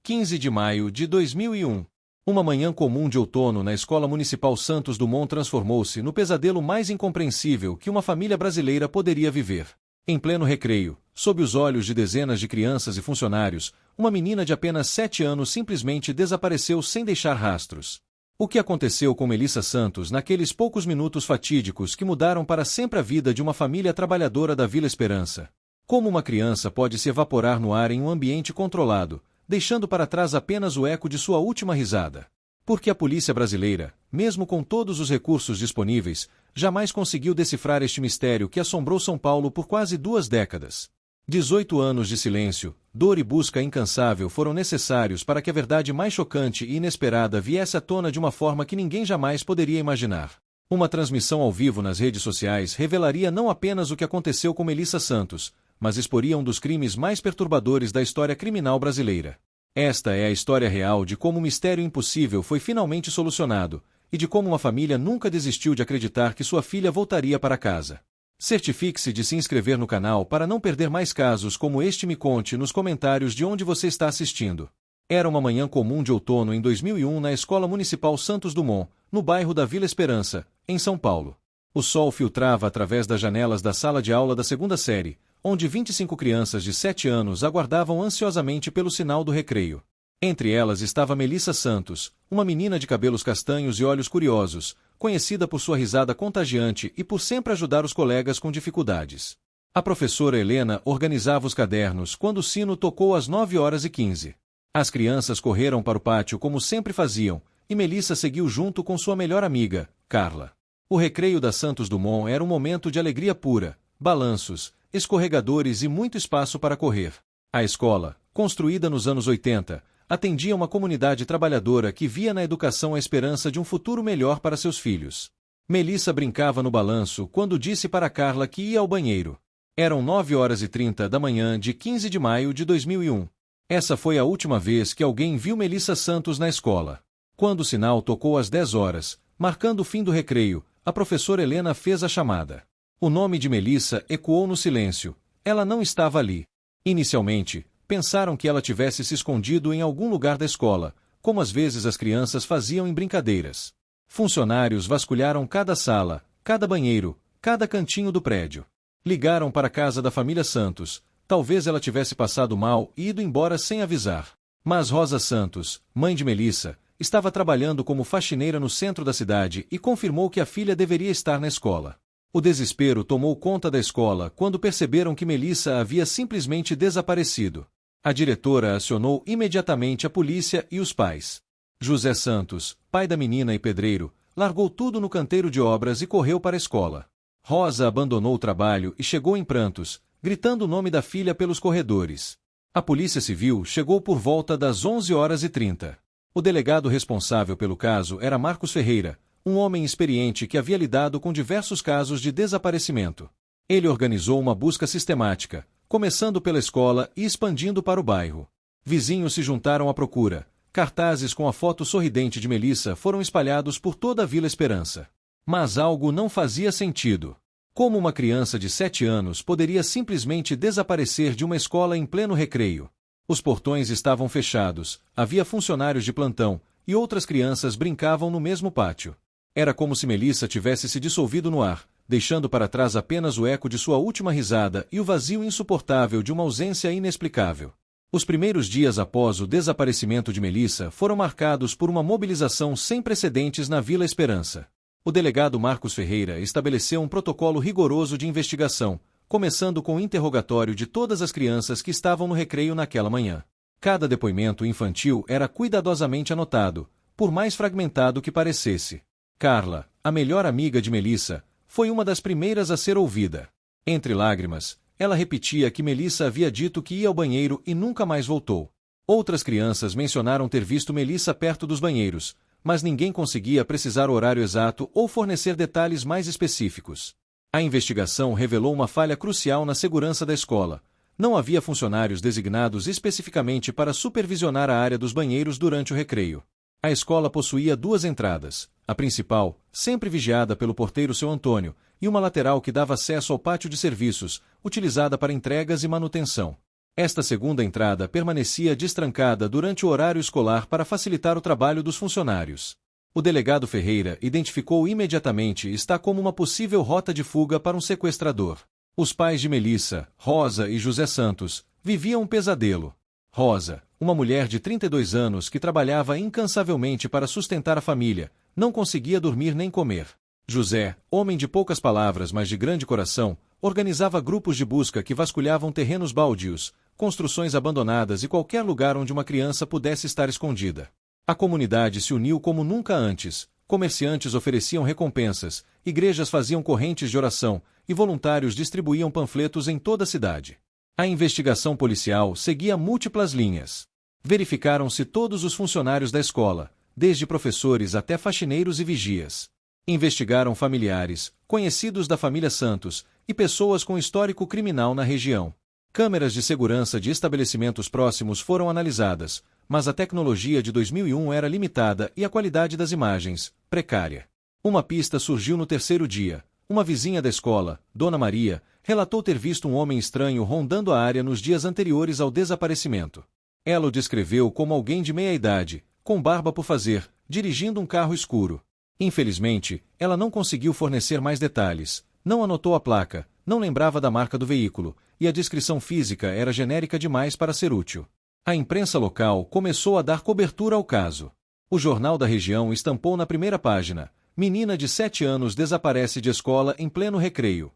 15 de maio de 2001. Uma manhã comum de outono na Escola Municipal Santos Dumont transformou-se no pesadelo mais incompreensível que uma família brasileira poderia viver. Em pleno recreio, sob os olhos de dezenas de crianças e funcionários, uma menina de apenas 7 anos simplesmente desapareceu sem deixar rastros. O que aconteceu com Melissa Santos naqueles poucos minutos fatídicos que mudaram para sempre a vida de uma família trabalhadora da Vila Esperança? Como uma criança pode se evaporar no ar em um ambiente controlado, deixando para trás apenas o eco de sua última risada? Porque a polícia brasileira, mesmo com todos os recursos disponíveis, jamais conseguiu decifrar este mistério que assombrou São Paulo por quase 2 décadas. 18 anos de silêncio, dor e busca incansável foram necessários para que a verdade mais chocante e inesperada viesse à tona de uma forma que ninguém jamais poderia imaginar. Uma transmissão ao vivo nas redes sociais revelaria não apenas o que aconteceu com Melissa Santos, mas exporia um dos crimes mais perturbadores da história criminal brasileira. Esta é a história real de como o mistério impossível foi finalmente solucionado, e de como uma família nunca desistiu de acreditar que sua filha voltaria para casa. Certifique-se de se inscrever no canal para não perder mais casos como este. Me conte nos comentários de onde você está assistindo. Era uma manhã comum de outono em 2001 na Escola Municipal Santos Dumont, no bairro da Vila Esperança, em São Paulo. O sol filtrava através das janelas da sala de aula da 2ª série, onde 25 crianças de 7 anos aguardavam ansiosamente pelo sinal do recreio. Entre elas estava Melissa Santos, uma menina de cabelos castanhos e olhos curiosos, conhecida por sua risada contagiante e por sempre ajudar os colegas com dificuldades. A professora Helena organizava os cadernos quando o sino tocou às 9h15. As crianças correram para o pátio como sempre faziam, e Melissa seguiu junto com sua melhor amiga, Carla. O recreio da Santos Dumont era um momento de alegria pura, balanços, escorregadores e muito espaço para correr. A escola, construída nos anos 80, atendia uma comunidade trabalhadora que via na educação a esperança de um futuro melhor para seus filhos. Melissa brincava no balanço quando disse para Carla que ia ao banheiro. Eram 9h30 da manhã de 15 de maio de 2001. Essa foi a última vez que alguém viu Melissa Santos na escola. Quando o sinal tocou às 10h, marcando o fim do recreio, a professora Helena fez a chamada. O nome de Melissa ecoou no silêncio. Ela não estava ali. Inicialmente, pensaram que ela tivesse se escondido em algum lugar da escola, como às vezes as crianças faziam em brincadeiras. Funcionários vasculharam cada sala, cada banheiro, cada cantinho do prédio. Ligaram para a casa da família Santos. Talvez ela tivesse passado mal e ido embora sem avisar. Mas Rosa Santos, mãe de Melissa, estava trabalhando como faxineira no centro da cidade e confirmou que a filha deveria estar na escola. O desespero tomou conta da escola quando perceberam que Melissa havia simplesmente desaparecido. A diretora acionou imediatamente a polícia e os pais. José Santos, pai da menina e pedreiro, largou tudo no canteiro de obras e correu para a escola. Rosa abandonou o trabalho e chegou em prantos, gritando o nome da filha pelos corredores. A Polícia Civil chegou por volta das 11h30. O delegado responsável pelo caso era Marcos Ferreira, um homem experiente que havia lidado com diversos casos de desaparecimento. Ele organizou uma busca sistemática, começando pela escola e expandindo para o bairro. Vizinhos se juntaram à procura. Cartazes com a foto sorridente de Melissa foram espalhados por toda a Vila Esperança. Mas algo não fazia sentido. Como uma criança de 7 anos poderia simplesmente desaparecer de uma escola em pleno recreio? Os portões estavam fechados, havia funcionários de plantão, e outras crianças brincavam no mesmo pátio. Era como se Melissa tivesse se dissolvido no ar, deixando para trás apenas o eco de sua última risada e o vazio insuportável de uma ausência inexplicável. Os primeiros dias após o desaparecimento de Melissa foram marcados por uma mobilização sem precedentes na Vila Esperança. O delegado Marcos Ferreira estabeleceu um protocolo rigoroso de investigação, começando com o interrogatório de todas as crianças que estavam no recreio naquela manhã. Cada depoimento infantil era cuidadosamente anotado, por mais fragmentado que parecesse. Carla, a melhor amiga de Melissa, foi uma das primeiras a ser ouvida. Entre lágrimas, ela repetia que Melissa havia dito que ia ao banheiro e nunca mais voltou. Outras crianças mencionaram ter visto Melissa perto dos banheiros, mas ninguém conseguia precisar o horário exato ou fornecer detalhes mais específicos. A investigação revelou uma falha crucial na segurança da escola. Não havia funcionários designados especificamente para supervisionar a área dos banheiros durante o recreio. A escola possuía 2 entradas, a principal, sempre vigiada pelo porteiro seu Antônio, e uma lateral que dava acesso ao pátio de serviços, utilizada para entregas e manutenção. Esta segunda entrada permanecia destrancada durante o horário escolar para facilitar o trabalho dos funcionários. O delegado Ferreira identificou imediatamente esta como uma possível rota de fuga para um sequestrador. Os pais de Melissa, Rosa e José Santos, viviam um pesadelo. Rosa, uma mulher de 32 anos que trabalhava incansavelmente para sustentar a família, não conseguia dormir nem comer. José, homem de poucas palavras mas de grande coração, organizava grupos de busca que vasculhavam terrenos baldios, construções abandonadas e qualquer lugar onde uma criança pudesse estar escondida. A comunidade se uniu como nunca antes, comerciantes ofereciam recompensas, igrejas faziam correntes de oração, e voluntários distribuíam panfletos em toda a cidade. A investigação policial seguia múltiplas linhas. Verificaram-se todos os funcionários da escola, desde professores até faxineiros e vigias. Investigaram familiares, conhecidos da família Santos, e pessoas com histórico criminal na região. Câmeras de segurança de estabelecimentos próximos foram analisadas, mas a tecnologia de 2001 era limitada e a qualidade das imagens, precária. Uma pista surgiu no terceiro dia. Uma vizinha da escola, Dona Maria, relatou ter visto um homem estranho rondando a área nos dias anteriores ao desaparecimento. Ela o descreveu como alguém de meia idade, com barba por fazer, dirigindo um carro escuro. Infelizmente, ela não conseguiu fornecer mais detalhes, não anotou a placa, não lembrava da marca do veículo, e a descrição física era genérica demais para ser útil. A imprensa local começou a dar cobertura ao caso. O jornal da região estampou na primeira página: menina de 7 anos desaparece de escola em pleno recreio.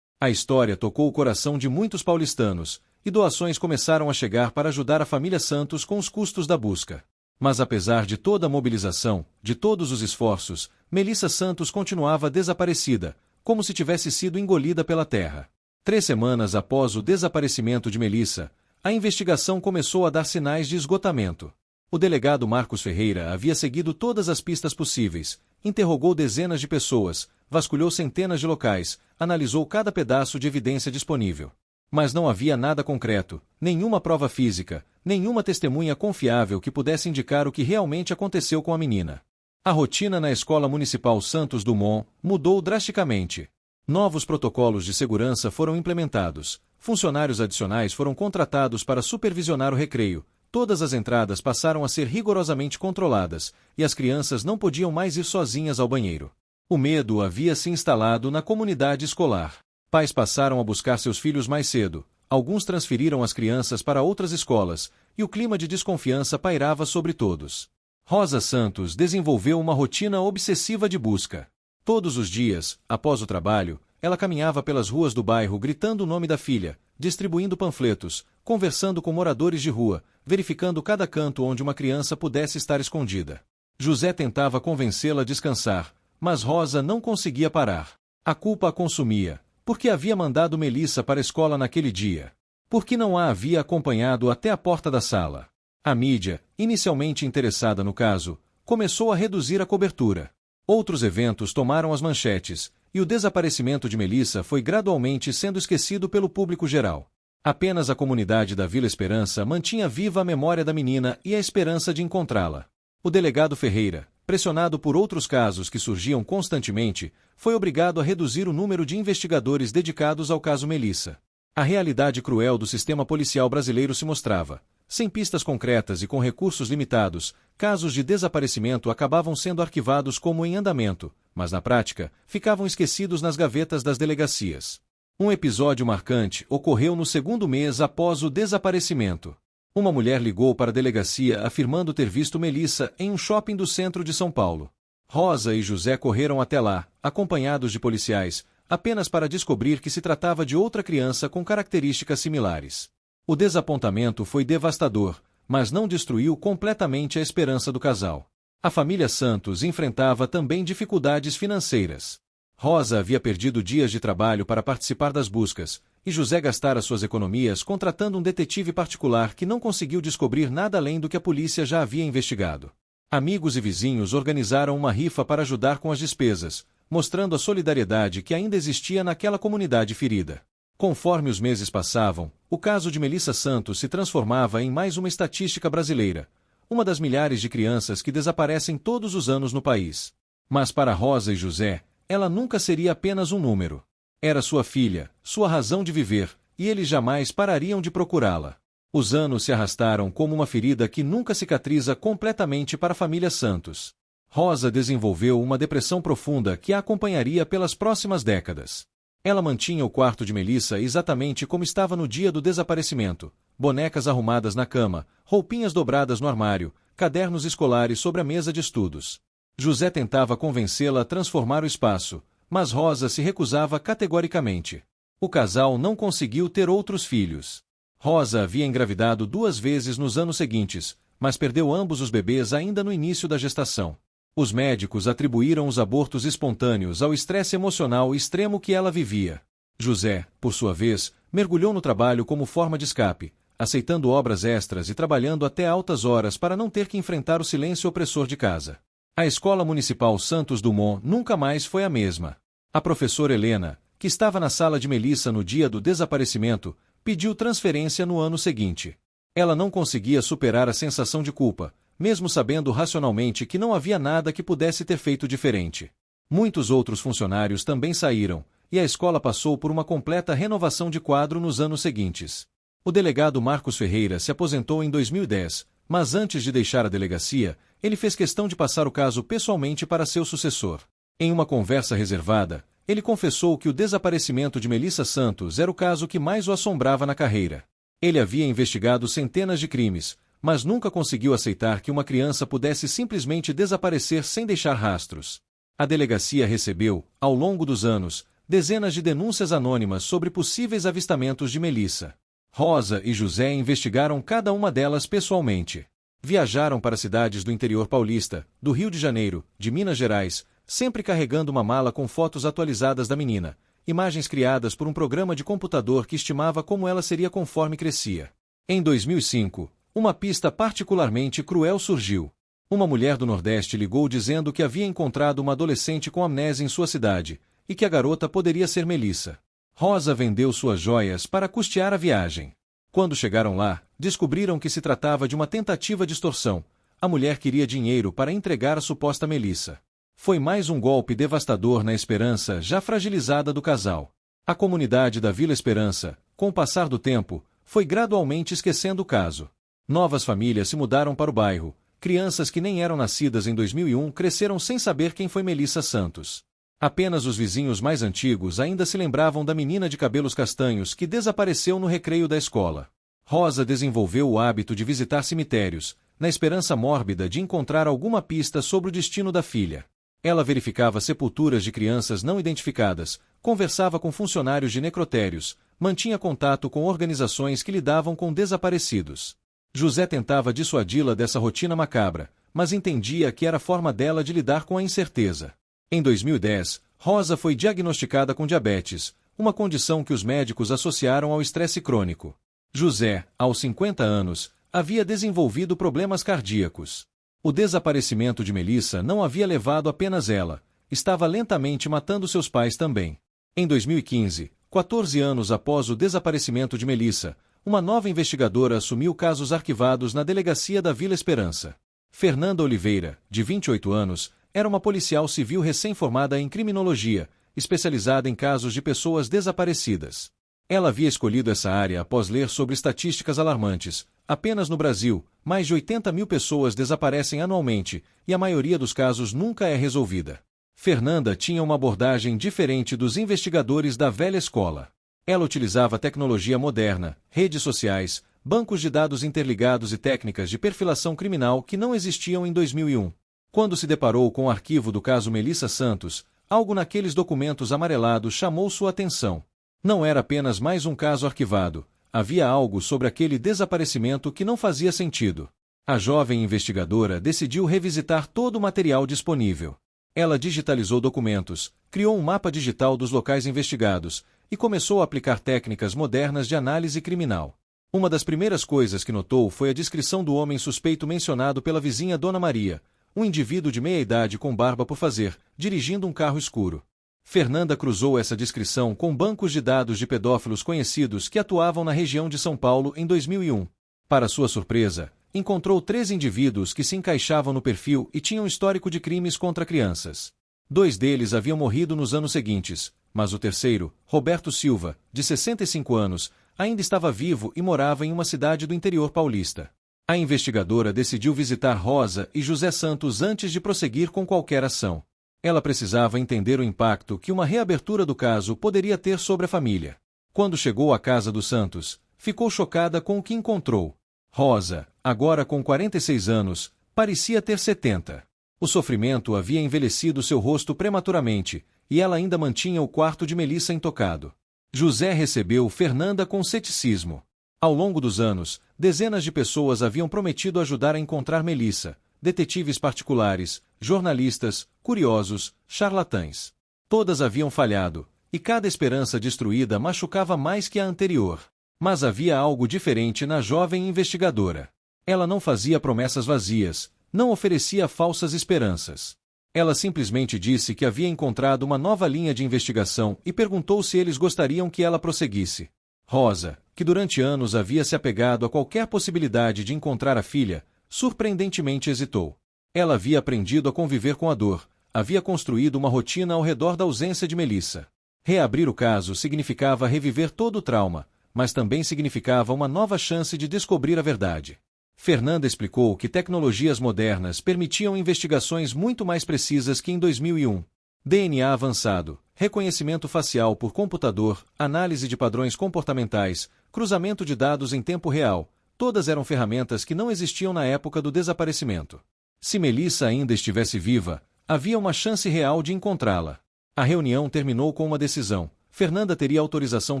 A história tocou o coração de muitos paulistanos, e doações começaram a chegar para ajudar a família Santos com os custos da busca. Mas apesar de toda a mobilização, de todos os esforços, Melissa Santos continuava desaparecida, como se tivesse sido engolida pela terra. 3 semanas após o desaparecimento de Melissa, a investigação começou a dar sinais de esgotamento. O delegado Marcos Ferreira havia seguido todas as pistas possíveis, interrogou dezenas de pessoas, vasculhou centenas de locais, analisou cada pedaço de evidência disponível. Mas não havia nada concreto, nenhuma prova física, nenhuma testemunha confiável que pudesse indicar o que realmente aconteceu com a menina. A rotina na Escola Municipal Santos Dumont mudou drasticamente. Novos protocolos de segurança foram implementados, funcionários adicionais foram contratados para supervisionar o recreio, todas as entradas passaram a ser rigorosamente controladas, e as crianças não podiam mais ir sozinhas ao banheiro. O medo havia se instalado na comunidade escolar. Pais passaram a buscar seus filhos mais cedo, alguns transferiram as crianças para outras escolas, e o clima de desconfiança pairava sobre todos. Rosa Santos desenvolveu uma rotina obsessiva de busca. Todos os dias, após o trabalho, ela caminhava pelas ruas do bairro gritando o nome da filha, distribuindo panfletos, conversando com moradores de rua, verificando cada canto onde uma criança pudesse estar escondida. José tentava convencê-la a descansar, mas Rosa não conseguia parar. A culpa a consumia. Por que havia mandado Melissa para a escola naquele dia? Por que não a havia acompanhado até a porta da sala? A mídia, inicialmente interessada no caso, começou a reduzir a cobertura. Outros eventos tomaram as manchetes, e o desaparecimento de Melissa foi gradualmente sendo esquecido pelo público geral. Apenas a comunidade da Vila Esperança mantinha viva a memória da menina e a esperança de encontrá-la. O delegado Ferreira, pressionado por outros casos que surgiam constantemente, foi obrigado a reduzir o número de investigadores dedicados ao caso Melissa. A realidade cruel do sistema policial brasileiro se mostrava. Sem pistas concretas e com recursos limitados, casos de desaparecimento acabavam sendo arquivados como em andamento, mas na prática, ficavam esquecidos nas gavetas das delegacias. Um episódio marcante ocorreu no segundo mês após o desaparecimento. Uma mulher ligou para a delegacia afirmando ter visto Melissa em um shopping do centro de São Paulo. Rosa e José correram até lá, acompanhados de policiais, apenas para descobrir que se tratava de outra criança com características similares. O desapontamento foi devastador, mas não destruiu completamente a esperança do casal. A família Santos enfrentava também dificuldades financeiras. Rosa havia perdido dias de trabalho para participar das buscas, e José gastara suas economias contratando um detetive particular que não conseguiu descobrir nada além do que a polícia já havia investigado. Amigos e vizinhos organizaram uma rifa para ajudar com as despesas, mostrando a solidariedade que ainda existia naquela comunidade ferida. Conforme os meses passavam, o caso de Melissa Santos se transformava em mais uma estatística brasileira, uma das milhares de crianças que desaparecem todos os anos no país. Mas para Rosa e José, ela nunca seria apenas um número. Era sua filha, sua razão de viver, e eles jamais parariam de procurá-la. Os anos se arrastaram como uma ferida que nunca cicatriza completamente para a família Santos. Rosa desenvolveu uma depressão profunda que a acompanharia pelas próximas décadas. Ela mantinha o quarto de Melissa exatamente como estava no dia do desaparecimento: bonecas arrumadas na cama, roupinhas dobradas no armário, cadernos escolares sobre a mesa de estudos. José tentava convencê-la a transformar o espaço, mas Rosa se recusava categoricamente. O casal não conseguiu ter outros filhos. Rosa havia engravidado 2 vezes nos anos seguintes, mas perdeu ambos os bebês ainda no início da gestação. Os médicos atribuíram os abortos espontâneos ao estresse emocional extremo que ela vivia. José, por sua vez, mergulhou no trabalho como forma de escape, aceitando obras extras e trabalhando até altas horas para não ter que enfrentar o silêncio opressor de casa. A Escola Municipal Santos Dumont nunca mais foi a mesma. A professora Helena, que estava na sala de Melissa no dia do desaparecimento, pediu transferência no ano seguinte. Ela não conseguia superar a sensação de culpa, mesmo sabendo racionalmente que não havia nada que pudesse ter feito diferente. Muitos outros funcionários também saíram, e a escola passou por uma completa renovação de quadro nos anos seguintes. O delegado Marcos Ferreira se aposentou em 2010, mas antes de deixar a delegacia, ele fez questão de passar o caso pessoalmente para seu sucessor. Em uma conversa reservada, ele confessou que o desaparecimento de Melissa Santos era o caso que mais o assombrava na carreira. Ele havia investigado centenas de crimes, mas nunca conseguiu aceitar que uma criança pudesse simplesmente desaparecer sem deixar rastros. A delegacia recebeu, ao longo dos anos, dezenas de denúncias anônimas sobre possíveis avistamentos de Melissa. Rosa e José investigaram cada uma delas pessoalmente. Viajaram para cidades do interior paulista, do Rio de Janeiro, de Minas Gerais, sempre carregando uma mala com fotos atualizadas da menina, imagens criadas por um programa de computador que estimava como ela seria conforme crescia. Em 2005, uma pista particularmente cruel surgiu. Uma mulher do Nordeste ligou dizendo que havia encontrado uma adolescente com amnésia em sua cidade, e que a garota poderia ser Melissa. Rosa vendeu suas joias para custear a viagem. Quando chegaram lá, descobriram que se tratava de uma tentativa de extorsão. A mulher queria dinheiro para entregar a suposta Melissa. Foi mais um golpe devastador na esperança já fragilizada do casal. A comunidade da Vila Esperança, com o passar do tempo, foi gradualmente esquecendo o caso. Novas famílias se mudaram para o bairro. Crianças que nem eram nascidas em 2001 cresceram sem saber quem foi Melissa Santos. Apenas os vizinhos mais antigos ainda se lembravam da menina de cabelos castanhos que desapareceu no recreio da escola. Rosa desenvolveu o hábito de visitar cemitérios, na esperança mórbida de encontrar alguma pista sobre o destino da filha. Ela verificava sepulturas de crianças não identificadas, conversava com funcionários de necrotérios, mantinha contato com organizações que lidavam com desaparecidos. José tentava dissuadi-la dessa rotina macabra, mas entendia que era a forma dela de lidar com a incerteza. Em 2010, Rosa foi diagnosticada com diabetes, uma condição que os médicos associaram ao estresse crônico. José, aos 50 anos, havia desenvolvido problemas cardíacos. O desaparecimento de Melissa não havia levado apenas ela, estava lentamente matando seus pais também. Em 2015, 14 anos após o desaparecimento de Melissa, uma nova investigadora assumiu casos arquivados na delegacia da Vila Esperança. Fernanda Oliveira, de 28 anos, era uma policial civil recém-formada em criminologia, especializada em casos de pessoas desaparecidas. Ela havia escolhido essa área após ler sobre estatísticas alarmantes. Apenas no Brasil, mais de 80 mil pessoas desaparecem anualmente, e a maioria dos casos nunca é resolvida. Fernanda tinha uma abordagem diferente dos investigadores da velha escola. Ela utilizava tecnologia moderna, redes sociais, bancos de dados interligados e técnicas de perfilação criminal que não existiam em 2001. Quando se deparou com o arquivo do caso Melissa Santos, algo naqueles documentos amarelados chamou sua atenção. Não era apenas mais um caso arquivado, havia algo sobre aquele desaparecimento que não fazia sentido. A jovem investigadora decidiu revisitar todo o material disponível. Ela digitalizou documentos, criou um mapa digital dos locais investigados e começou a aplicar técnicas modernas de análise criminal. Uma das primeiras coisas que notou foi a descrição do homem suspeito mencionado pela vizinha Dona Maria, um indivíduo de meia-idade com barba por fazer, dirigindo um carro escuro. Fernanda cruzou essa descrição com bancos de dados de pedófilos conhecidos que atuavam na região de São Paulo em 2001. Para sua surpresa, encontrou 3 indivíduos que se encaixavam no perfil e tinham histórico de crimes contra crianças. 2 deles haviam morrido nos anos seguintes, mas o terceiro, Roberto Silva, de 65 anos, ainda estava vivo e morava em uma cidade do interior paulista. A investigadora decidiu visitar Rosa e José Santos antes de prosseguir com qualquer ação. Ela precisava entender o impacto que uma reabertura do caso poderia ter sobre a família. Quando chegou à casa dos Santos, ficou chocada com o que encontrou. Rosa, agora com 46 anos, parecia ter 70. O sofrimento havia envelhecido seu rosto prematuramente, e ela ainda mantinha o quarto de Melissa intocado. José recebeu Fernanda com ceticismo. Ao longo dos anos, dezenas de pessoas haviam prometido ajudar a encontrar Melissa, detetives particulares, jornalistas, curiosos, charlatães. Todas haviam falhado, e cada esperança destruída machucava mais que a anterior. Mas havia algo diferente na jovem investigadora. Ela não fazia promessas vazias, não oferecia falsas esperanças. Ela simplesmente disse que havia encontrado uma nova linha de investigação e perguntou se eles gostariam que ela prosseguisse. Rosa, que durante anos havia se apegado a qualquer possibilidade de encontrar a filha, surpreendentemente hesitou. Ela havia aprendido a conviver com a dor, havia construído uma rotina ao redor da ausência de Melissa. Reabrir o caso significava reviver todo o trauma, mas também significava uma nova chance de descobrir a verdade. Fernanda explicou que tecnologias modernas permitiam investigações muito mais precisas que em 2001. DNA avançado, reconhecimento facial por computador, análise de padrões comportamentais, cruzamento de dados em tempo real, todas eram ferramentas que não existiam na época do desaparecimento. Se Melissa ainda estivesse viva, havia uma chance real de encontrá-la. A reunião terminou com uma decisão. Fernanda teria autorização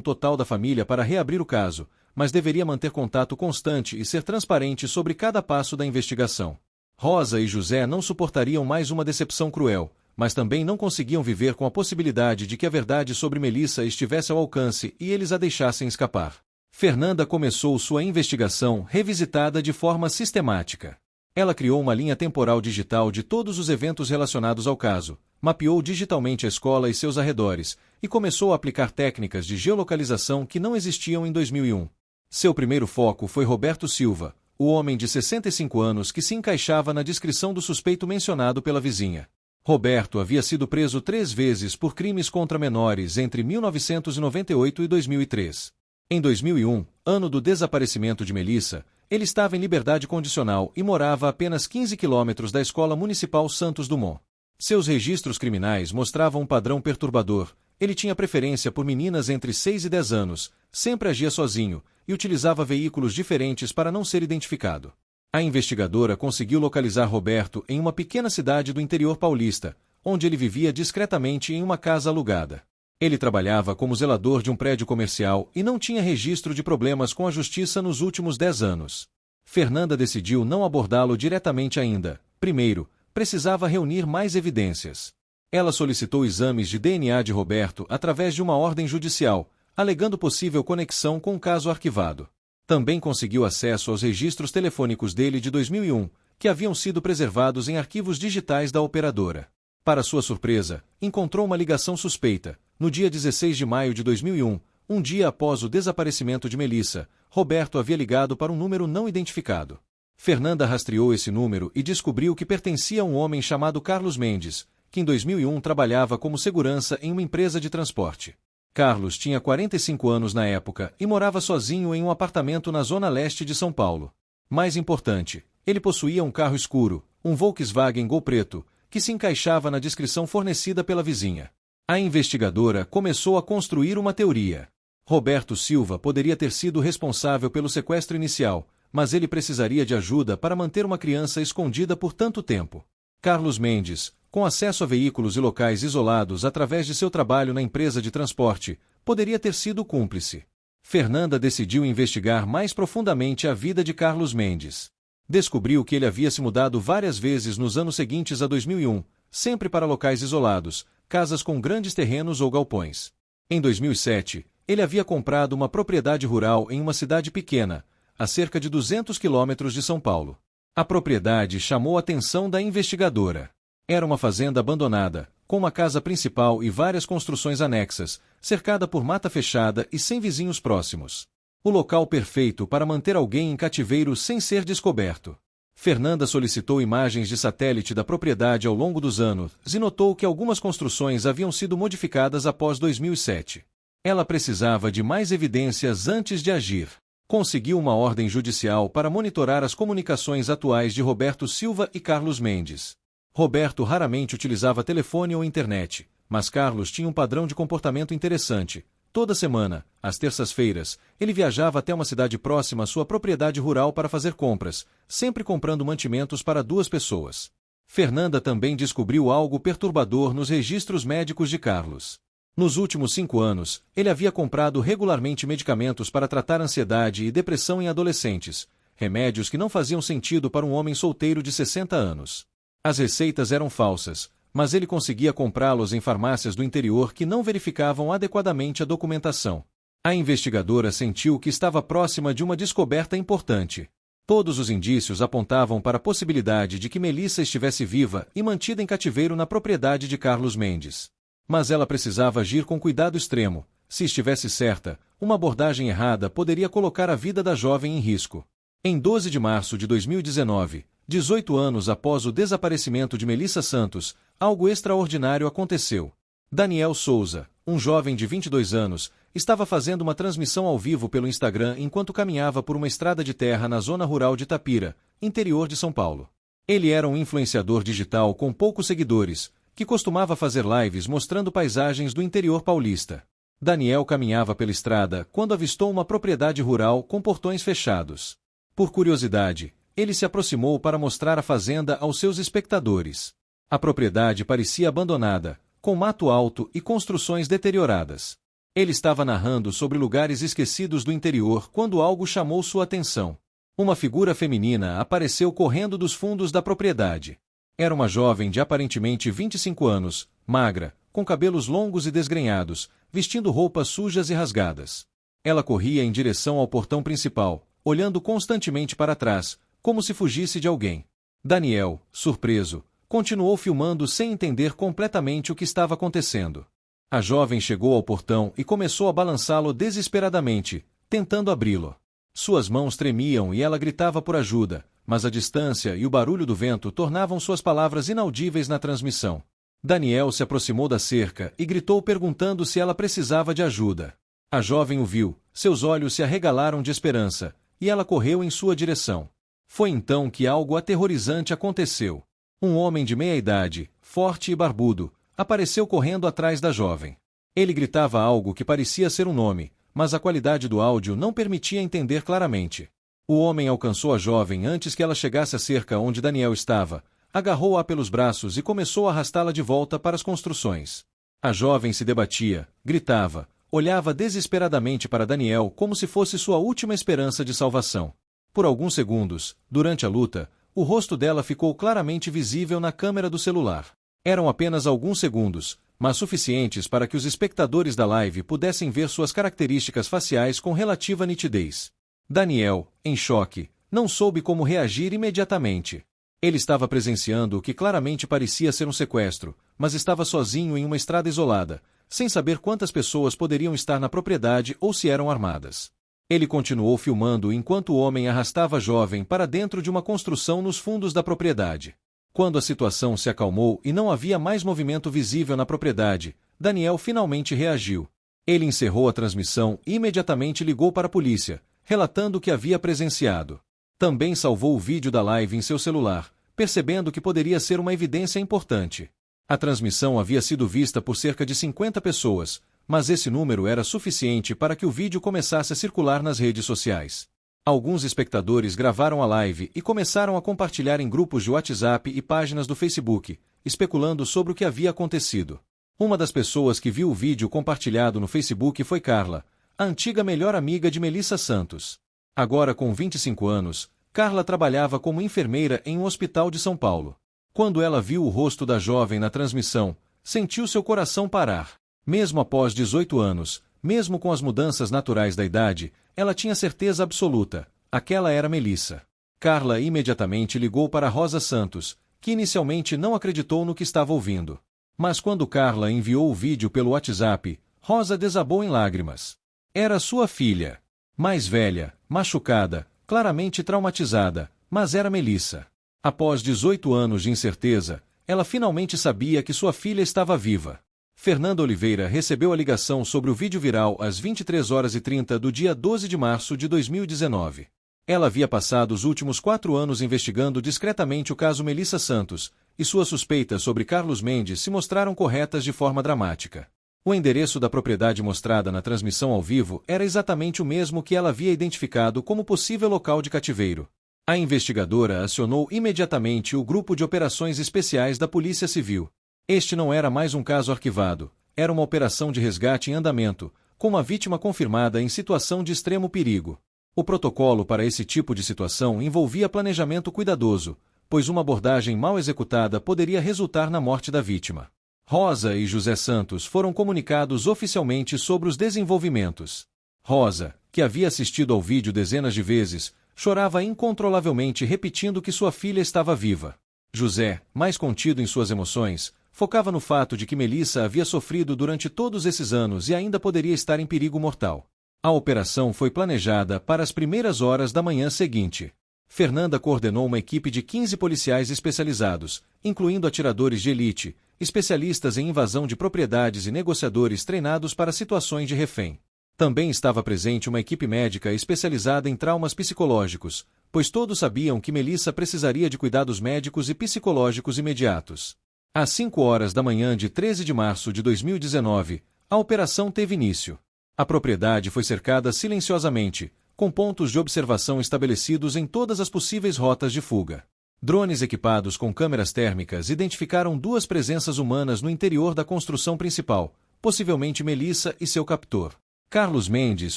total da família para reabrir o caso, mas deveria manter contato constante e ser transparente sobre cada passo da investigação. Rosa e José não suportariam mais uma decepção cruel, mas também não conseguiam viver com a possibilidade de que a verdade sobre Melissa estivesse ao alcance e eles a deixassem escapar. Fernanda começou sua investigação revisitada de forma sistemática. Ela criou uma linha temporal digital de todos os eventos relacionados ao caso, mapeou digitalmente a escola e seus arredores, e começou a aplicar técnicas de geolocalização que não existiam em 2001. Seu primeiro foco foi Roberto Silva, o homem de 65 anos que se encaixava na descrição do suspeito mencionado pela vizinha. Roberto havia sido preso 3 vezes por crimes contra menores entre 1998 e 2003. Em 2001, ano do desaparecimento de Melissa, ele estava em liberdade condicional e morava a apenas 15 quilômetros da Escola Municipal Santos Dumont. Seus registros criminais mostravam um padrão perturbador. Ele tinha preferência por meninas entre 6 e 10 anos, sempre agia sozinho, e utilizava veículos diferentes para não ser identificado. A investigadora conseguiu localizar Roberto em uma pequena cidade do interior paulista, onde ele vivia discretamente em uma casa alugada. Ele trabalhava como zelador de um prédio comercial e não tinha registro de problemas com a justiça nos últimos 10 anos. Fernanda decidiu não abordá-lo diretamente ainda. Primeiro, precisava reunir mais evidências. Ela solicitou exames de DNA de Roberto através de uma ordem judicial, alegando possível conexão com o caso arquivado. Também conseguiu acesso aos registros telefônicos dele de 2001, que haviam sido preservados em arquivos digitais da operadora. Para sua surpresa, encontrou uma ligação suspeita. No dia 16 de maio de 2001, um dia após o desaparecimento de Melissa, Roberto havia ligado para um número não identificado. Fernanda rastreou esse número e descobriu que pertencia a um homem chamado Carlos Mendes, que em 2001 trabalhava como segurança em uma empresa de transporte. Carlos tinha 45 anos na época e morava sozinho em um apartamento na zona leste de São Paulo. Mais importante, ele possuía um carro escuro, um Volkswagen Gol preto, que se encaixava na descrição fornecida pela vizinha. A investigadora começou a construir uma teoria. Roberto Silva poderia ter sido responsável pelo sequestro inicial, mas ele precisaria de ajuda para manter uma criança escondida por tanto tempo. Carlos Mendes, com acesso a veículos e locais isolados através de seu trabalho na empresa de transporte, poderia ter sido cúmplice. Fernanda decidiu investigar mais profundamente a vida de Carlos Mendes. Descobriu que ele havia se mudado várias vezes nos anos seguintes a 2001, sempre para locais isolados, casas com grandes terrenos ou galpões. Em 2007, ele havia comprado uma propriedade rural em uma cidade pequena, a cerca de 200 quilômetros de São Paulo. A propriedade chamou a atenção da investigadora. Era uma fazenda abandonada, com uma casa principal e várias construções anexas, cercada por mata fechada e sem vizinhos próximos. O local perfeito para manter alguém em cativeiro sem ser descoberto. Fernanda solicitou imagens de satélite da propriedade ao longo dos anos e notou que algumas construções haviam sido modificadas após 2007. Ela precisava de mais evidências antes de agir. Conseguiu uma ordem judicial para monitorar as comunicações atuais de Roberto Silva e Carlos Mendes. Roberto raramente utilizava telefone ou internet, mas Carlos tinha um padrão de comportamento interessante. Toda semana, às terças-feiras, ele viajava até uma cidade próxima à sua propriedade rural para fazer compras, sempre comprando mantimentos para 2 pessoas. Fernanda também descobriu algo perturbador nos registros médicos de Carlos. Nos últimos 5 anos, ele havia comprado regularmente medicamentos para tratar ansiedade e depressão em adolescentes, remédios que não faziam sentido para um homem solteiro de 60 anos. As receitas eram falsas, mas ele conseguia comprá-los em farmácias do interior que não verificavam adequadamente a documentação. A investigadora sentiu que estava próxima de uma descoberta importante. Todos os indícios apontavam para a possibilidade de que Melissa estivesse viva e mantida em cativeiro na propriedade de Carlos Mendes. Mas ela precisava agir com cuidado extremo. Se estivesse certa, uma abordagem errada poderia colocar a vida da jovem em risco. Em 12 de março de 2019, 18 anos após o desaparecimento de Melissa Santos, algo extraordinário aconteceu. Daniel Souza, um jovem de 22 anos, estava fazendo uma transmissão ao vivo pelo Instagram enquanto caminhava por uma estrada de terra na zona rural de Tapira, interior de São Paulo. Ele era um influenciador digital com poucos seguidores, que costumava fazer lives mostrando paisagens do interior paulista. Daniel caminhava pela estrada quando avistou uma propriedade rural com portões fechados. Por curiosidade, ele se aproximou para mostrar a fazenda aos seus espectadores. A propriedade parecia abandonada, com mato alto e construções deterioradas. Ele estava narrando sobre lugares esquecidos do interior quando algo chamou sua atenção. Uma figura feminina apareceu correndo dos fundos da propriedade. Era uma jovem de aparentemente 25 anos, magra, com cabelos longos e desgrenhados, vestindo roupas sujas e rasgadas. Ela corria em direção ao portão principal, olhando constantemente para trás, como se fugisse de alguém. Daniel, surpreso, continuou filmando sem entender completamente o que estava acontecendo. A jovem chegou ao portão e começou a balançá-lo desesperadamente, tentando abri-lo. Suas mãos tremiam e ela gritava por ajuda, mas a distância e o barulho do vento tornavam suas palavras inaudíveis na transmissão. Daniel se aproximou da cerca e gritou perguntando se ela precisava de ajuda. A jovem o viu, seus olhos se arregalaram de esperança, e ela correu em sua direção. Foi então que algo aterrorizante aconteceu. Um homem de meia idade, forte e barbudo, apareceu correndo atrás da jovem. Ele gritava algo que parecia ser um nome, mas a qualidade do áudio não permitia entender claramente. O homem alcançou a jovem antes que ela chegasse à cerca onde Daniel estava, agarrou-a pelos braços e começou a arrastá-la de volta para as construções. A jovem se debatia, gritava, olhava desesperadamente para Daniel como se fosse sua última esperança de salvação. Por alguns segundos, durante a luta, o rosto dela ficou claramente visível na câmera do celular. Eram apenas alguns segundos, mas suficientes para que os espectadores da live pudessem ver suas características faciais com relativa nitidez. Daniel, em choque, não soube como reagir imediatamente. Ele estava presenciando o que claramente parecia ser um sequestro, mas estava sozinho em uma estrada isolada, sem saber quantas pessoas poderiam estar na propriedade ou se eram armadas. Ele continuou filmando enquanto o homem arrastava a jovem para dentro de uma construção nos fundos da propriedade. Quando a situação se acalmou e não havia mais movimento visível na propriedade, Daniel finalmente reagiu. Ele encerrou a transmissão e imediatamente ligou para a polícia, relatando o que havia presenciado. Também salvou o vídeo da live em seu celular, percebendo que poderia ser uma evidência importante. A transmissão havia sido vista por cerca de 50 pessoas, mas esse número era suficiente para que o vídeo começasse a circular nas redes sociais. Alguns espectadores gravaram a live e começaram a compartilhar em grupos de WhatsApp e páginas do Facebook, especulando sobre o que havia acontecido. Uma das pessoas que viu o vídeo compartilhado no Facebook foi Carla, a antiga melhor amiga de Melissa Santos. Agora com 25 anos, Carla trabalhava como enfermeira em um hospital de São Paulo. Quando ela viu o rosto da jovem na transmissão, sentiu seu coração parar. Mesmo após 18 anos, mesmo com as mudanças naturais da idade, ela tinha certeza absoluta, aquela era Melissa. Carla imediatamente ligou para Rosa Santos, que inicialmente não acreditou no que estava ouvindo. Mas quando Carla enviou o vídeo pelo WhatsApp, Rosa desabou em lágrimas. Era sua filha. Mais velha, machucada, claramente traumatizada, mas era Melissa. Após 18 anos de incerteza, ela finalmente sabia que sua filha estava viva. Fernanda Oliveira recebeu a ligação sobre o vídeo viral às 23h30 do dia 12 de março de 2019. Ela havia passado os últimos 4 anos investigando discretamente o caso Melissa Santos, e suas suspeitas sobre Carlos Mendes se mostraram corretas de forma dramática. O endereço da propriedade mostrada na transmissão ao vivo era exatamente o mesmo que ela havia identificado como possível local de cativeiro. A investigadora acionou imediatamente o Grupo de Operações Especiais da Polícia Civil. Este não era mais um caso arquivado, era uma operação de resgate em andamento, com uma vítima confirmada em situação de extremo perigo. O protocolo para esse tipo de situação envolvia planejamento cuidadoso, pois uma abordagem mal executada poderia resultar na morte da vítima. Rosa e José Santos foram comunicados oficialmente sobre os desenvolvimentos. Rosa, que havia assistido ao vídeo dezenas de vezes, chorava incontrolavelmente repetindo que sua filha estava viva. José, mais contido em suas emoções, focava no fato de que Melissa havia sofrido durante todos esses anos e ainda poderia estar em perigo mortal. A operação foi planejada para as primeiras horas da manhã seguinte. Fernanda coordenou uma equipe de 15 policiais especializados, incluindo atiradores de elite, especialistas em invasão de propriedades e negociadores treinados para situações de refém. Também estava presente uma equipe médica especializada em traumas psicológicos, pois todos sabiam que Melissa precisaria de cuidados médicos e psicológicos imediatos. Às 5 horas da manhã de 13 de março de 2019, a operação teve início. A propriedade foi cercada silenciosamente, com pontos de observação estabelecidos em todas as possíveis rotas de fuga. Drones equipados com câmeras térmicas identificaram 2 presenças humanas no interior da construção principal, possivelmente Melissa e seu captor. Carlos Mendes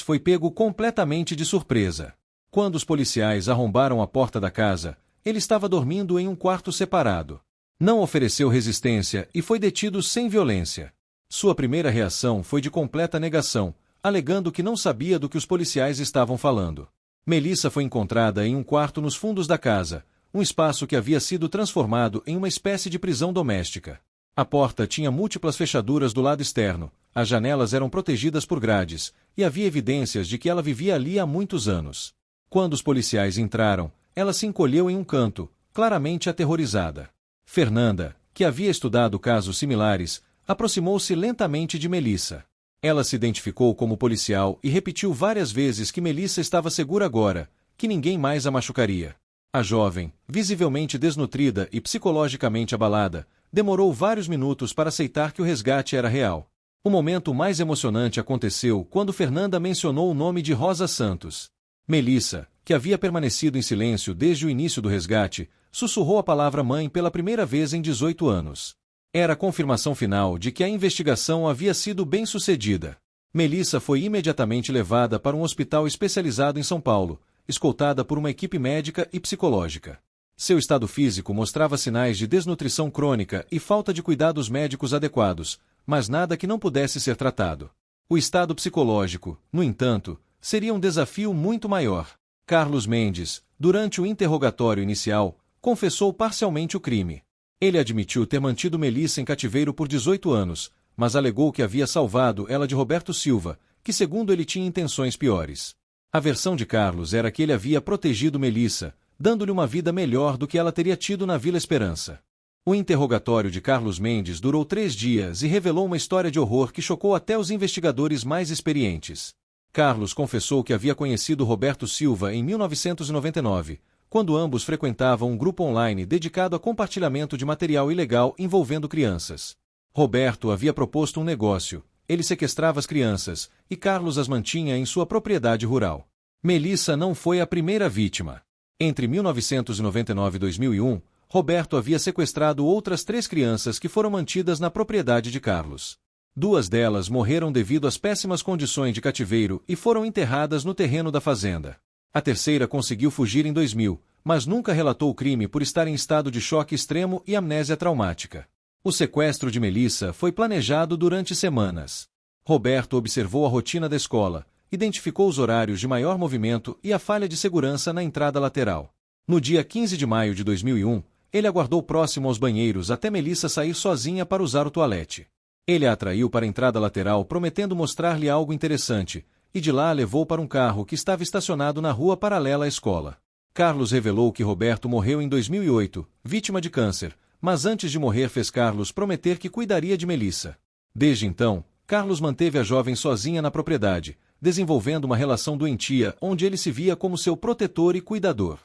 foi pego completamente de surpresa. Quando os policiais arrombaram a porta da casa, ele estava dormindo em um quarto separado. Não ofereceu resistência e foi detido sem violência. Sua primeira reação foi de completa negação, alegando que não sabia do que os policiais estavam falando. Melissa foi encontrada em um quarto nos fundos da casa, um espaço que havia sido transformado em uma espécie de prisão doméstica. A porta tinha múltiplas fechaduras do lado externo, as janelas eram protegidas por grades, e havia evidências de que ela vivia ali há muitos anos. Quando os policiais entraram, ela se encolheu em um canto, claramente aterrorizada. Fernanda, que havia estudado casos similares, aproximou-se lentamente de Melissa. Ela se identificou como policial e repetiu várias vezes que Melissa estava segura agora, que ninguém mais a machucaria. A jovem, visivelmente desnutrida e psicologicamente abalada, demorou vários minutos para aceitar que o resgate era real. O momento mais emocionante aconteceu quando Fernanda mencionou o nome de Rosa Santos. Melissa, que havia permanecido em silêncio desde o início do resgate, sussurrou a palavra mãe pela primeira vez em 18 anos. Era a confirmação final de que a investigação havia sido bem-sucedida. Melissa foi imediatamente levada para um hospital especializado em São Paulo, escoltada por uma equipe médica e psicológica. Seu estado físico mostrava sinais de desnutrição crônica e falta de cuidados médicos adequados, mas nada que não pudesse ser tratado. O estado psicológico, no entanto, seria um desafio muito maior. Carlos Mendes, durante o interrogatório inicial, confessou parcialmente o crime. Ele admitiu ter mantido Melissa em cativeiro por 18 anos, mas alegou que havia salvado ela de Roberto Silva, que segundo ele tinha intenções piores. A versão de Carlos era que ele havia protegido Melissa, dando-lhe uma vida melhor do que ela teria tido na Vila Esperança. O interrogatório de Carlos Mendes durou 3 dias e revelou uma história de horror que chocou até os investigadores mais experientes. Carlos confessou que havia conhecido Roberto Silva em 1999, quando ambos frequentavam um grupo online dedicado a compartilhamento de material ilegal envolvendo crianças. Roberto havia proposto um negócio. Ele sequestrava as crianças, e Carlos as mantinha em sua propriedade rural. Melissa não foi a primeira vítima. Entre 1999 e 2001, Roberto havia sequestrado outras 3 crianças que foram mantidas na propriedade de Carlos. 2 delas morreram devido às péssimas condições de cativeiro e foram enterradas no terreno da fazenda. A terceira conseguiu fugir em 2000, mas nunca relatou o crime por estar em estado de choque extremo e amnésia traumática. O sequestro de Melissa foi planejado durante semanas. Roberto observou a rotina da escola, identificou os horários de maior movimento e a falha de segurança na entrada lateral. No dia 15 de maio de 2001, ele aguardou próximo aos banheiros até Melissa sair sozinha para usar o toalete. Ele a atraiu para a entrada lateral prometendo mostrar-lhe algo interessante, e de lá a levou para um carro que estava estacionado na rua paralela à escola. Carlos revelou que Roberto morreu em 2008, vítima de câncer, mas antes de morrer fez Carlos prometer que cuidaria de Melissa. Desde então, Carlos manteve a jovem sozinha na propriedade, desenvolvendo uma relação doentia onde ele se via como seu protetor e cuidador.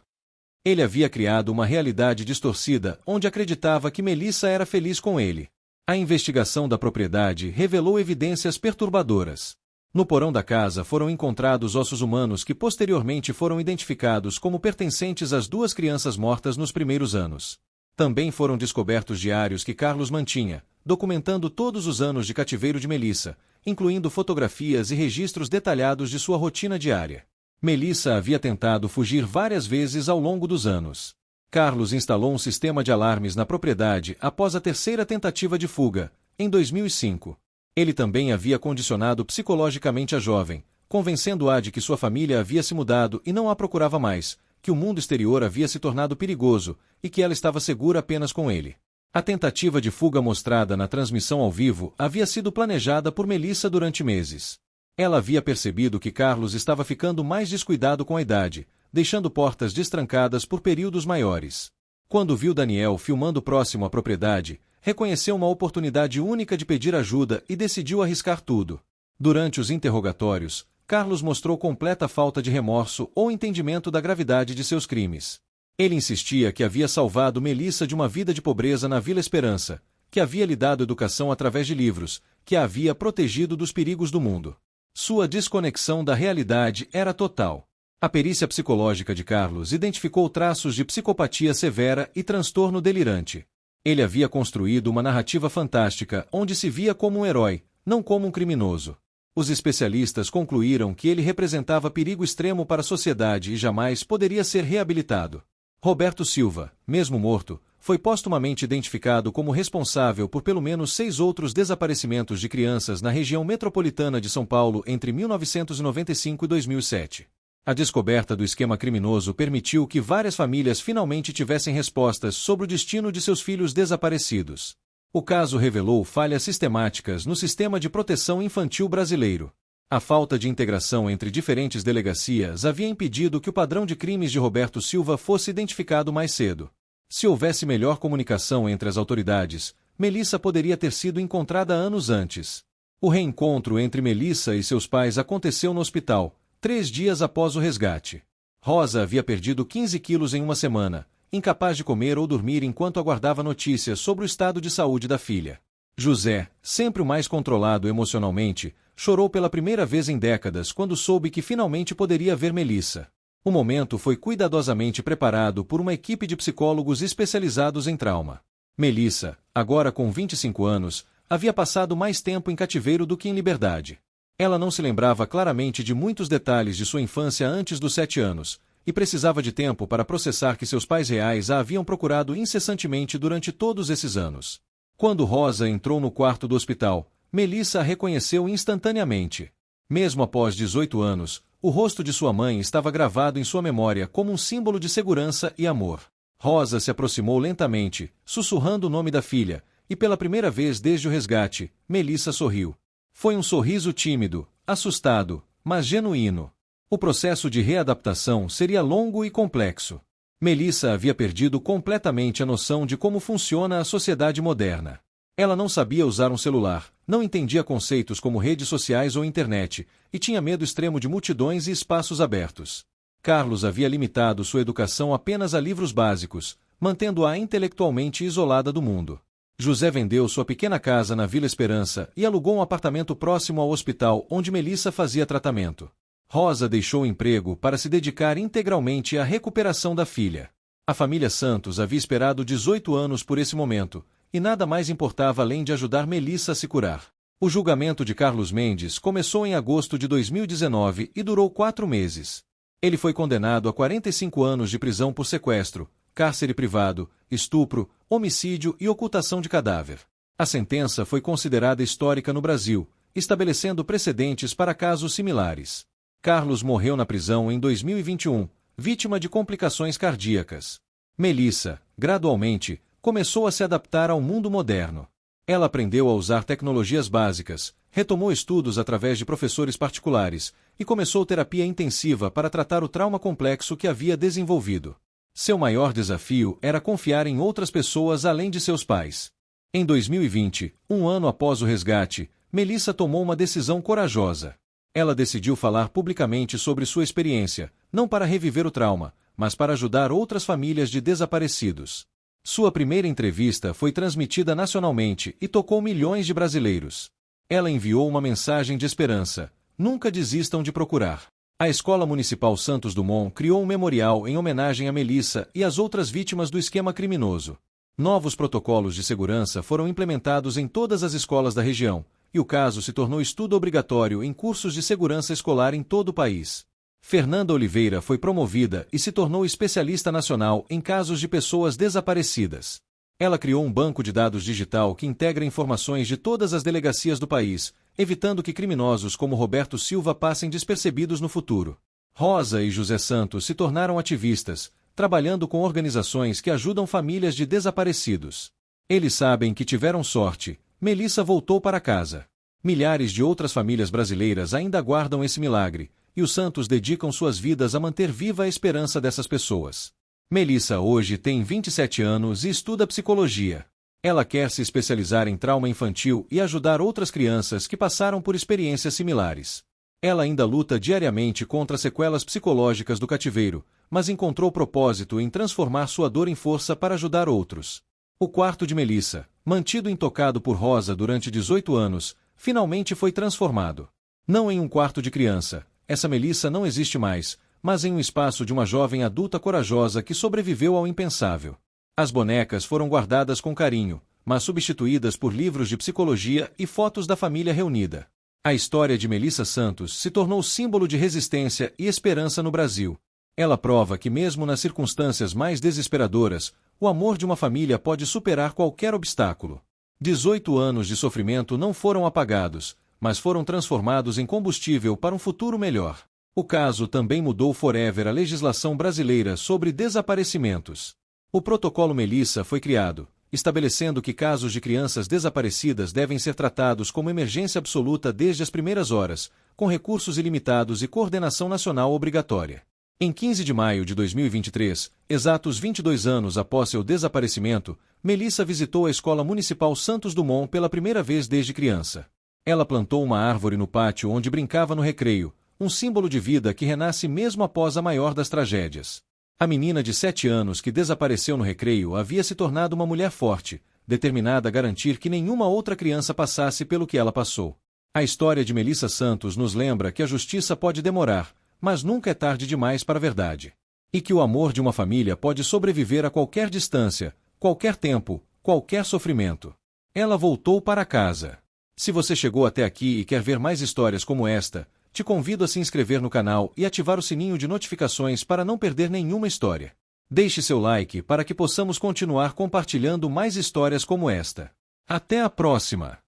Ele havia criado uma realidade distorcida onde acreditava que Melissa era feliz com ele. A investigação da propriedade revelou evidências perturbadoras. No porão da casa foram encontrados ossos humanos que posteriormente foram identificados como pertencentes às duas crianças mortas nos primeiros anos. Também foram descobertos diários que Carlos mantinha, documentando todos os anos de cativeiro de Melissa, incluindo fotografias e registros detalhados de sua rotina diária. Melissa havia tentado fugir várias vezes ao longo dos anos. Carlos instalou um sistema de alarmes na propriedade após a terceira tentativa de fuga, em 2005. Ele também havia condicionado psicologicamente a jovem, convencendo-a de que sua família havia se mudado e não a procurava mais, que o mundo exterior havia se tornado perigoso e que ela estava segura apenas com ele. A tentativa de fuga mostrada na transmissão ao vivo havia sido planejada por Melissa durante meses. Ela havia percebido que Carlos estava ficando mais descuidado com a idade, deixando portas destrancadas por períodos maiores. Quando viu Daniel filmando próximo à propriedade, reconheceu uma oportunidade única de pedir ajuda e decidiu arriscar tudo. Durante os interrogatórios, Carlos mostrou completa falta de remorso ou entendimento da gravidade de seus crimes. Ele insistia que havia salvado Melissa de uma vida de pobreza na Vila Esperança, que havia lhe dado educação através de livros, que a havia protegido dos perigos do mundo. Sua desconexão da realidade era total. A perícia psicológica de Carlos identificou traços de psicopatia severa e transtorno delirante. Ele havia construído uma narrativa fantástica onde se via como um herói, não como um criminoso. Os especialistas concluíram que ele representava perigo extremo para a sociedade e jamais poderia ser reabilitado. Roberto Silva, mesmo morto, foi postumamente identificado como responsável por pelo menos 6 outros desaparecimentos de crianças na região metropolitana de São Paulo entre 1995 e 2007. A descoberta do esquema criminoso permitiu que várias famílias finalmente tivessem respostas sobre o destino de seus filhos desaparecidos. O caso revelou falhas sistemáticas no sistema de proteção infantil brasileiro. A falta de integração entre diferentes delegacias havia impedido que o padrão de crimes de Roberto Silva fosse identificado mais cedo. Se houvesse melhor comunicação entre as autoridades, Melissa poderia ter sido encontrada anos antes. O reencontro entre Melissa e seus pais aconteceu no hospital, 3 dias após o resgate. Rosa havia perdido 15 quilos em uma semana, incapaz de comer ou dormir enquanto aguardava notícias sobre o estado de saúde da filha. José, sempre o mais controlado emocionalmente, chorou pela primeira vez em décadas quando soube que finalmente poderia ver Melissa. O momento foi cuidadosamente preparado por uma equipe de psicólogos especializados em trauma. Melissa, agora com 25 anos, havia passado mais tempo em cativeiro do que em liberdade. Ela não se lembrava claramente de muitos detalhes de sua infância antes dos 7 anos, e precisava de tempo para processar que seus pais reais a haviam procurado incessantemente durante todos esses anos. Quando Rosa entrou no quarto do hospital, Melissa a reconheceu instantaneamente. Mesmo após 18 anos, o rosto de sua mãe estava gravado em sua memória como um símbolo de segurança e amor. Rosa se aproximou lentamente, sussurrando o nome da filha, e pela primeira vez desde o resgate, Melissa sorriu. Foi um sorriso tímido, assustado, mas genuíno. O processo de readaptação seria longo e complexo. Melissa havia perdido completamente a noção de como funciona a sociedade moderna. Ela não sabia usar um celular, não entendia conceitos como redes sociais ou internet, e tinha medo extremo de multidões e espaços abertos. Carlos havia limitado sua educação apenas a livros básicos, mantendo-a intelectualmente isolada do mundo. José vendeu sua pequena casa na Vila Esperança e alugou um apartamento próximo ao hospital onde Melissa fazia tratamento. Rosa deixou o emprego para se dedicar integralmente à recuperação da filha. A família Santos havia esperado 18 anos por esse momento, e nada mais importava além de ajudar Melissa a se curar. O julgamento de Carlos Mendes começou em agosto de 2019 e durou 4 meses. Ele foi condenado a 45 anos de prisão por sequestro, cárcere privado, estupro, homicídio e ocultação de cadáver. A sentença foi considerada histórica no Brasil, estabelecendo precedentes para casos similares. Carlos morreu na prisão em 2021, vítima de complicações cardíacas. Melissa, gradualmente, começou a se adaptar ao mundo moderno. Ela aprendeu a usar tecnologias básicas, retomou estudos através de professores particulares e começou terapia intensiva para tratar o trauma complexo que havia desenvolvido. Seu maior desafio era confiar em outras pessoas além de seus pais. Em 2020, um ano após o resgate, Melissa tomou uma decisão corajosa. Ela decidiu falar publicamente sobre sua experiência, não para reviver o trauma, mas para ajudar outras famílias de desaparecidos. Sua primeira entrevista foi transmitida nacionalmente e tocou milhões de brasileiros. Ela enviou uma mensagem de esperança: nunca desistam de procurar. A Escola Municipal Santos Dumont criou um memorial em homenagem a Melissa e às outras vítimas do esquema criminoso. Novos protocolos de segurança foram implementados em todas as escolas da região, e o caso se tornou estudo obrigatório em cursos de segurança escolar em todo o país. Fernanda Oliveira foi promovida e se tornou especialista nacional em casos de pessoas desaparecidas. Ela criou um banco de dados digital que integra informações de todas as delegacias do país, evitando que criminosos como Roberto Silva passem despercebidos no futuro. Rosa e José Santos se tornaram ativistas, trabalhando com organizações que ajudam famílias de desaparecidos. Eles sabem que tiveram sorte. Melissa voltou para casa. Milhares de outras famílias brasileiras ainda aguardam esse milagre, e os Santos dedicam suas vidas a manter viva a esperança dessas pessoas. Melissa hoje tem 27 anos e estuda psicologia. Ela quer se especializar em trauma infantil e ajudar outras crianças que passaram por experiências similares. Ela ainda luta diariamente contra as sequelas psicológicas do cativeiro, mas encontrou propósito em transformar sua dor em força para ajudar outros. O quarto de Melissa, mantido intocado por Rosa durante 18 anos, finalmente foi transformado. Não em um quarto de criança, essa Melissa não existe mais, mas em um espaço de uma jovem adulta corajosa que sobreviveu ao impensável. As bonecas foram guardadas com carinho, mas substituídas por livros de psicologia e fotos da família reunida. A história de Melissa Santos se tornou símbolo de resistência e esperança no Brasil. Ela prova que mesmo nas circunstâncias mais desesperadoras, o amor de uma família pode superar qualquer obstáculo. 18 anos de sofrimento não foram apagados, mas foram transformados em combustível para um futuro melhor. O caso também mudou forever a legislação brasileira sobre desaparecimentos. O protocolo Melissa foi criado, estabelecendo que casos de crianças desaparecidas devem ser tratados como emergência absoluta desde as primeiras horas, com recursos ilimitados e coordenação nacional obrigatória. Em 15 de maio de 2023, exatos 22 anos após seu desaparecimento, Melissa visitou a Escola Municipal Santos Dumont pela primeira vez desde criança. Ela plantou uma árvore no pátio onde brincava no recreio, um símbolo de vida que renasce mesmo após a maior das tragédias. A menina de 7 anos que desapareceu no recreio havia se tornado uma mulher forte, determinada a garantir que nenhuma outra criança passasse pelo que ela passou. A história de Melissa Santos nos lembra que a justiça pode demorar, mas nunca é tarde demais para a verdade. E que o amor de uma família pode sobreviver a qualquer distância, qualquer tempo, qualquer sofrimento. Ela voltou para casa. Se você chegou até aqui e quer ver mais histórias como esta, te convido a se inscrever no canal e ativar o sininho de notificações para não perder nenhuma história. Deixe seu like para que possamos continuar compartilhando mais histórias como esta. Até a próxima!